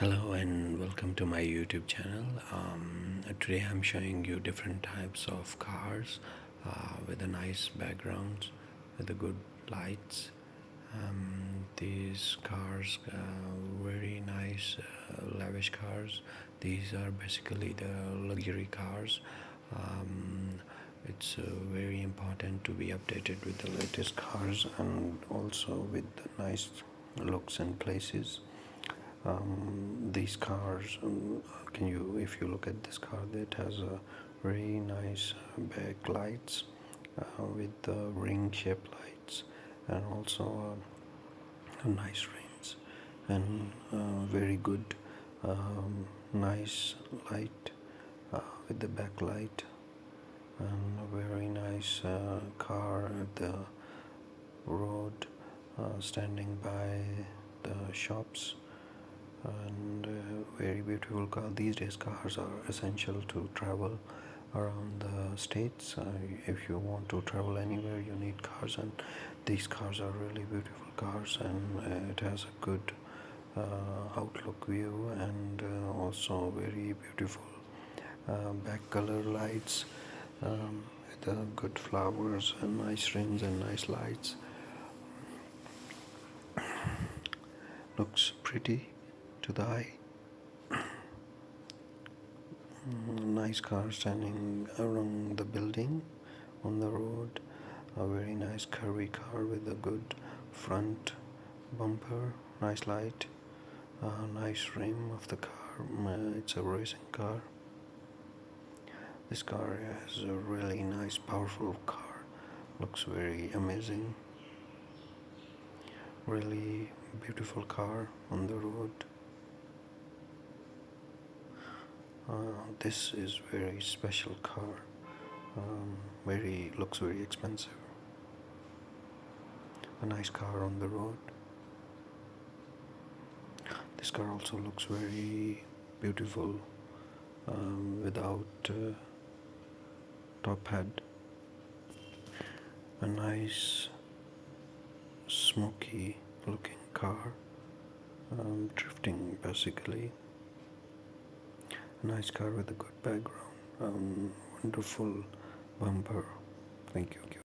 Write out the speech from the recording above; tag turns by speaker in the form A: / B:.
A: Hello and welcome to my YouTube channel. Today I'm showing you different types of cars with a nice background, with a good lights. These cars, very nice, lavish cars. These are basically the luxury cars. Um, it's very important to be updated with the latest cars and also with the nice looks and places. These cars, can you if you look at this car, that has a very nice backlights with the ring shaped lights, and also nice rims, and very good nice light with the backlight, and a very nice car at the road, standing by the shops, and very beautiful car. These days cars are essential to travel around the states. If you want to travel anywhere, you need cars, and these cars are really beautiful cars, and it has a good outlook view, and also very beautiful back color lights, with good flowers and nice rims and nice lights. Looks pretty to the eye. Nice car standing around the building on the road. A very nice curvy car with a good front bumper, nice light, nice rim of the car. It's a racing car. This car has a really nice, powerful car. Looks very amazing. Really beautiful car on the road. This is very special car. Very looks very expensive. A nice car on the road. This car also looks very beautiful, without top head. A nice smoky looking car, drifting basically. A nice car with a good background, wonderful bumper. Thank you.